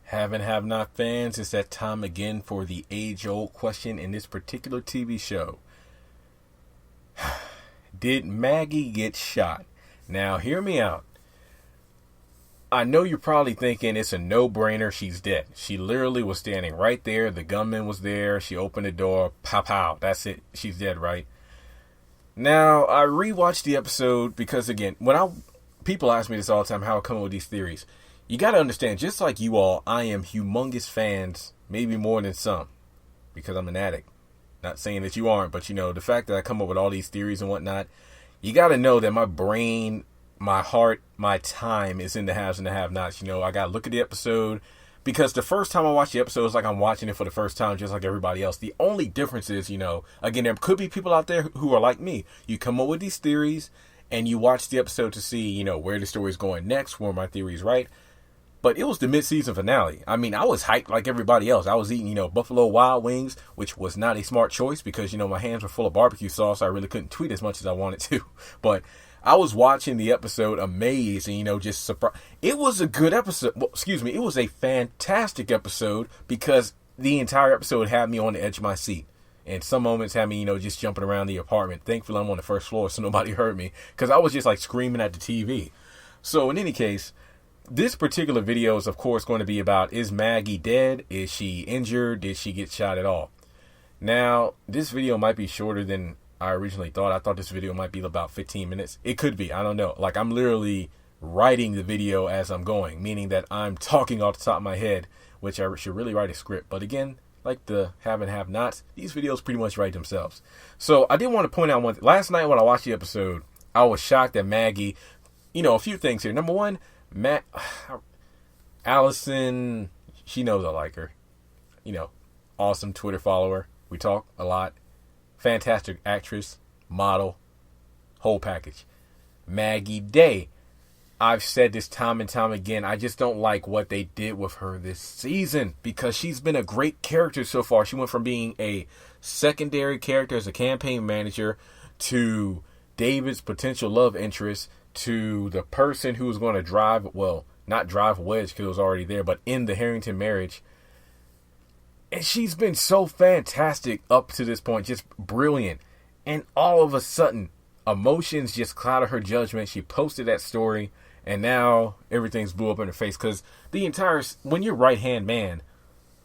Have and have not fans, it's that time again for the age-old question in this particular TV show. Did Maggie get shot? Now, hear me out. I know you're probably thinking it's a no-brainer, she's dead. She literally was standing right there, the gunman was there, she opened the door, pow pow, that's it, she's dead, right? Now, I rewatched the episode because, again, people ask me this all the time, how I come up with these theories. You got to understand, just like you all, I am humongous fans, maybe more than some, because I'm an addict. Not saying that you aren't, but the fact that I come up with all these theories and whatnot, you got to know that my brain, my heart, my time is in the haves and the have-nots. I got to look at the episode, because the first time I watch the episode, it's like I'm watching it for the first time, just like everybody else. The only difference is, again, there could be people out there who are like me. You come up with these theories, and you watch the episode to see, where the story's going next, where my theory's right. But it was the mid-season finale. I mean, I was hyped like everybody else. I was eating, Buffalo Wild Wings, which was not a smart choice because, my hands were full of barbecue sauce. I really couldn't tweet as much as I wanted to. But I was watching the episode amazed and, just surprised. It was a good episode. Well, it was a fantastic episode because the entire episode had me on the edge of my seat. And some moments had me, just jumping around the apartment. Thankfully, I'm on the first floor, so nobody heard me because I was just like screaming at the TV. So in any case, this particular video is, of course, going to be about, is Maggie dead? Is she injured? Did she get shot at all? Now, this video might be shorter than I originally thought. I thought this video might be about 15 minutes. It could be. I don't know. Like, I'm literally writing the video as I'm going, meaning that I'm talking off the top of my head, which I should really write a script. But again, like the have and have nots, these videos pretty much write themselves. So I did want to point out one thing. Last night when I watched the episode, I was shocked that Maggie, a few things here. Number one, Allison, she knows I like her. Awesome Twitter follower. We talk a lot. Fantastic actress, model, whole package. Maggie Day. I've said this time and time again. I just don't like what they did with her this season because she's been a great character so far. She went from being a secondary character as a campaign manager to David's potential love interest to the person who was going to not drive a wedge because it was already there, but in the Harrington marriage. And she's been so fantastic up to this point, just brilliant. And all of a sudden, emotions just clouded her judgment. She posted that story, and now everything's blew up in her face because when your right-hand man,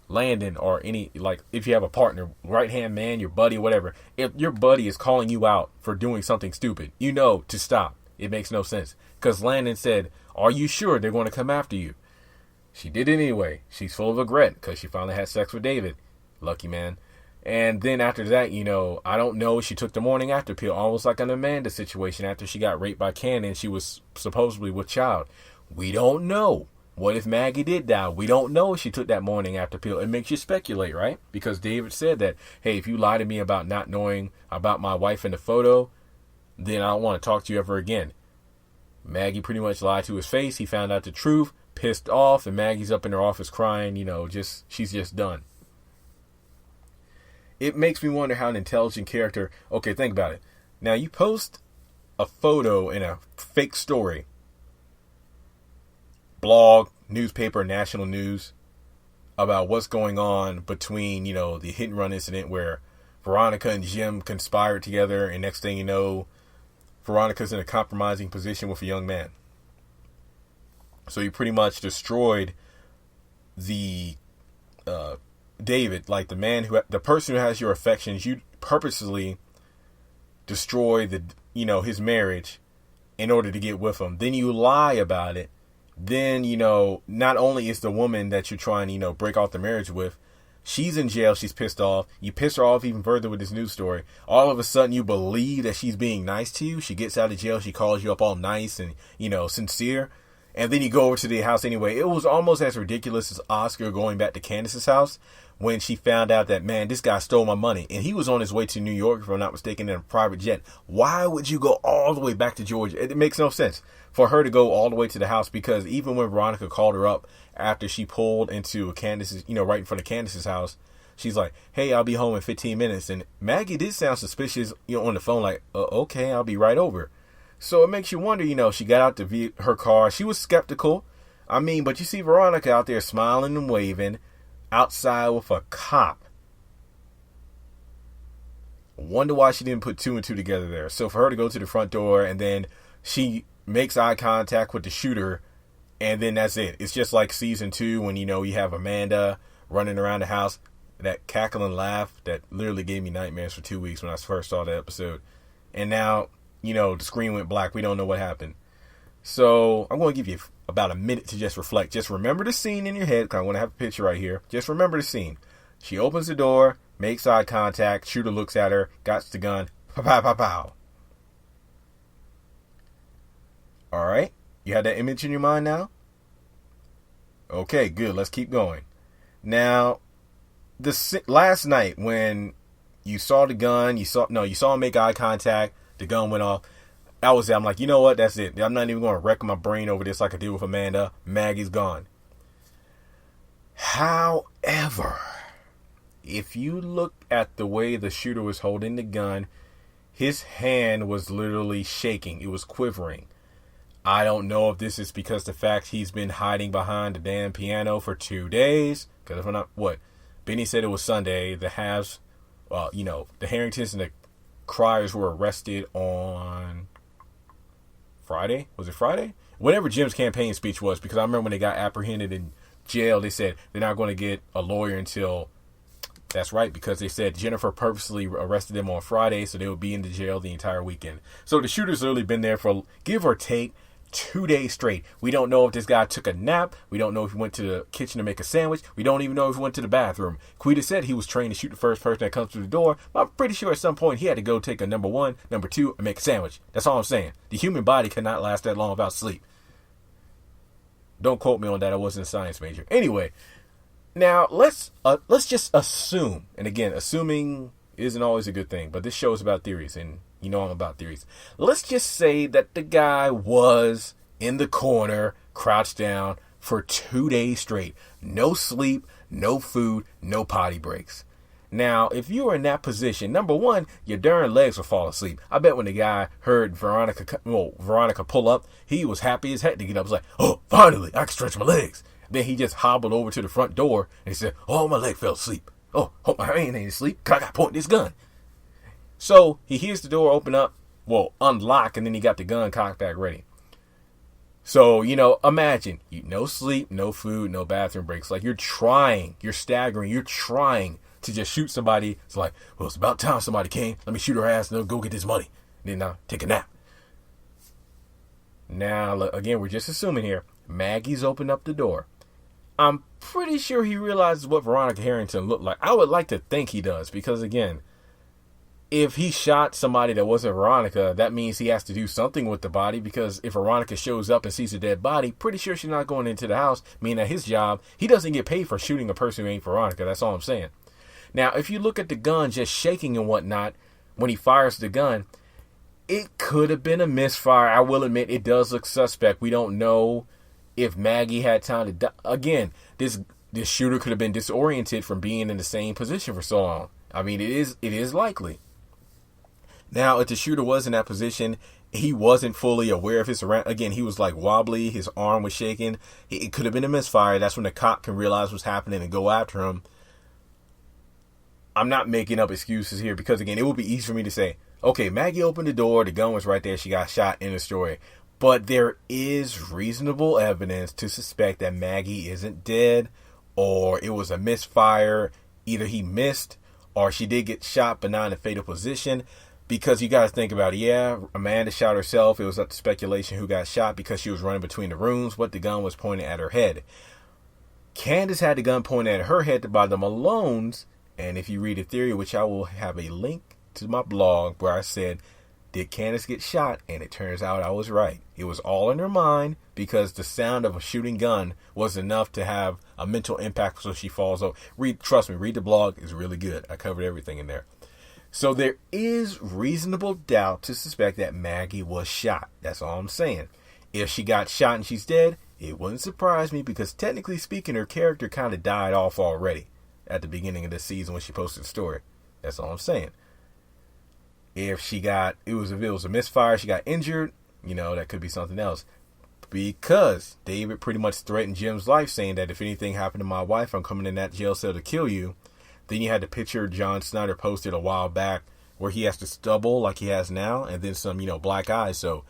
Landon, or if you have a partner, right-hand man, your buddy, whatever, if your buddy is calling you out for doing something stupid, to stop. It makes no sense. Because Landon said, are you sure they're going to come after you? She did it anyway. She's full of regret because she finally had sex with David. Lucky man. And then after that, I don't know. She took the morning after pill, almost like an Amanda situation after she got raped by Candace. She was supposedly with child. We don't know. What if Maggie did die? We don't know if she took that morning after pill. It makes you speculate, right? Because David said that, hey, if you lie to me about not knowing about my wife in the photo, then I don't want to talk to you ever again. Maggie pretty much lied to his face. He found out the truth, pissed off, and Maggie's up in her office crying, she's just done. It makes me wonder how an intelligent character, okay, think about it. Now you post a photo in a fake story, blog, newspaper, national news, about what's going on between, the hit and run incident where Veronica and Jim conspired together, and next thing you know, Veronica's in a compromising position with a young man. So you pretty much destroyed the David, like the person who has your affections. You purposely destroy his marriage in order to get with him. Then you lie about it. Then not only is the woman that you're trying to break off the marriage with, she's in jail. She's pissed off. You piss her off even further with this news story. All of a sudden, you believe that she's being nice to you. She gets out of jail. She calls you up all nice and, sincere. And then you go over to the house anyway. It was almost as ridiculous as Oscar going back to Candace's house when she found out that, man, this guy stole my money. And he was on his way to New York, if I'm not mistaken, in a private jet. Why would you go all the way back to Georgia? It makes no sense for her to go all the way to the house, because even when Veronica called her up after she pulled into Candace's, right in front of Candace's house, she's like, hey, I'll be home in 15 minutes. And Maggie did sound suspicious, on the phone, like, okay, I'll be right over. So it makes you wonder, she got out to her car. She was skeptical. I mean, but you see Veronica out there smiling and waving outside with a cop. Wonder why she didn't put two and two together there. So for her to go to the front door and then she makes eye contact with the shooter, and then that's it. It's just like season 2 when, you know, you have Amanda running around the house, that cackling laugh that literally gave me nightmares for 2 weeks when I first saw the episode. And now, you know, the screen went black. We don't know what happened. So I'm going to give you about a minute to just reflect. Just remember the scene in your head, because I want to have a picture right here. Just remember the scene. She opens the door, makes eye contact, shooter looks at her, got the gun, pow, pow, pow, pow. All right, you have that image in your mind now? Okay, good, let's keep going. Now, last night when you saw the gun, you saw him make eye contact, the gun went off. That was it. I'm like, you know what, that's it. I'm not even going to wreck my brain over this like I did with Amanda. Maggie's gone. However, if you look at the way the shooter was holding the gun, his hand was literally shaking. It was quivering. I don't know if this is because the fact he's been hiding behind the damn piano for 2 days. Because if I'm not, Benny said it was Sunday. The Harringtons and the Criers were arrested on Friday. Was it Friday? Whatever Jim's campaign speech was, because I remember when they got apprehended in jail, they said they're not going to get a lawyer until... That's right, because they said Jennifer purposely arrested them on Friday, so they would be in the jail the entire weekend. So the shooter's literally been there for, give or take, 2 days straight. We don't know if this guy took a nap. We don't know if he went to the kitchen to make a sandwich. We don't even know if he went to the bathroom. Quita said he was trained to shoot the first person that comes through the door, but I'm pretty sure at some point he had to go take a number 1, number 2, and make a sandwich. That's all I'm saying. The human body cannot last that long without sleep. Don't quote me on that. I wasn't a science major. Anyway, now let's just assume, and again, assuming isn't always a good thing, but this show is about theories, and you know I'm about theories. Let's just say that the guy was in the corner, crouched down for 2 days straight. No sleep, no food, no potty breaks. Now, if you were in that position, number 1, your darn legs will fall asleep. I bet when the guy heard Veronica pull up, he was happy as heck to get up. He was like, oh, finally, I can stretch my legs. Then he just hobbled over to the front door and he said, oh, my leg fell asleep. Oh, hope my hand ain't asleep, because I got to point this gun. So he hears the door open up, unlock, and then he got the gun cocked back ready. So, imagine, no sleep, no food, no bathroom breaks. Like, you're staggering, you're trying to just shoot somebody. It's like, well, it's about time somebody came. Let me shoot her ass and they'll go get this money. And then take a nap. Now, again, we're just assuming here. Maggie's opened up the door. I'm pretty sure he realizes what Veronica Harrington looked like. I would like to think he does, because, again, if he shot somebody that wasn't Veronica, that means he has to do something with the body, because if Veronica shows up and sees a dead body, pretty sure she's not going into the house, meaning that his job, he doesn't get paid for shooting a person who ain't Veronica. That's all I'm saying. Now, if you look at the gun just shaking and whatnot when he fires the gun, it could have been a misfire. I will admit it does look suspect. We don't know if Maggie had time to die. Again, this shooter could have been disoriented from being in the same position for so long. I mean, it is likely. Now, if the shooter was in that position, he wasn't fully aware of his surroundings. Again, he was like wobbly. His arm was shaking. It could have been a misfire. That's when the cop can realize what's happening and go after him. I'm not making up excuses here, because, again, it would be easy for me to say, okay, Maggie opened the door, the gun was right there, she got shot, in the story. But there is reasonable evidence to suspect that Maggie isn't dead, or it was a misfire. Either he missed, or she did get shot but not in a fatal position. Because you got to think about it. Yeah, Amanda shot herself. It was up to speculation who got shot because she was running between the rooms, but the gun was pointed at her head. Candace had the gun pointed at her head by the Malones. And if you read the theory, which I will have a link to my blog where I said, did Candace get shot? And it turns out I was right. It was all in her mind, because the sound of a shooting gun was enough to have a mental impact, so she falls over. Trust me, read the blog. It's really good. I covered everything in there. So there is reasonable doubt to suspect that Maggie was shot. That's all I'm saying. If she got shot and she's dead, it wouldn't surprise me, because technically speaking, her character kind of died off already at the beginning of the season when she posted the story. That's all I'm saying. If it was a misfire, she got injured, that could be something else. because David pretty much threatened Jim's life, saying that if anything happened to my wife, I'm coming in that jail cell to kill you. Then you had the picture John Snyder posted a while back where he has the stubble like he has now, and then some, black eyes. So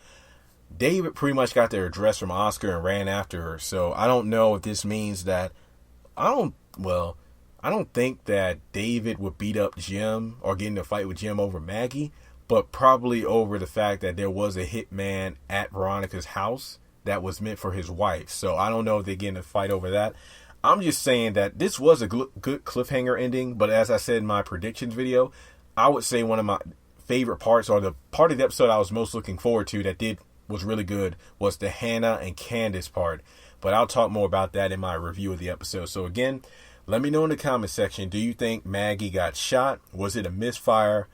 David pretty much got their address from Oscar and ran after her. So I don't know if this means that I don't think that David would beat up Jim or get in a fight with Jim over Maggie, but probably over the fact that there was a hitman at Veronica's house that was meant for his wife. So I don't know if they get in a fight over that. I'm just saying that this was a good cliffhanger ending, but as I said in my predictions video, I would say one of my favorite parts, or the part of the episode I was most looking forward to that was really good, was the Hannah and Candace part. But I'll talk more about that in my review of the episode. So again, let me know in the comment section, do you think Maggie got shot? Was it a misfire?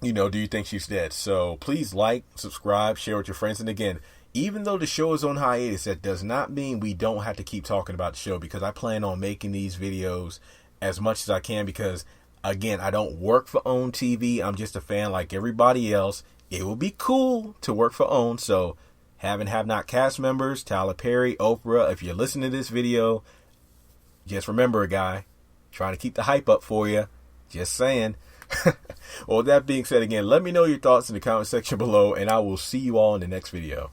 Do you think she's dead? So please like, subscribe, share with your friends. And again, even though the show is on hiatus, that does not mean we don't have to keep talking about the show, because I plan on making these videos as much as I can, because again, I don't work for OWN TV. I'm just a fan like everybody else. It would be cool to work for OWN. So have and have not cast members, Tyler Perry, Oprah, if you're listening to this video, just remember, guy, trying to keep the hype up for you. Just saying. Well, with that being said, again, let me know your thoughts in the comment section below, and I will see you all in the next video.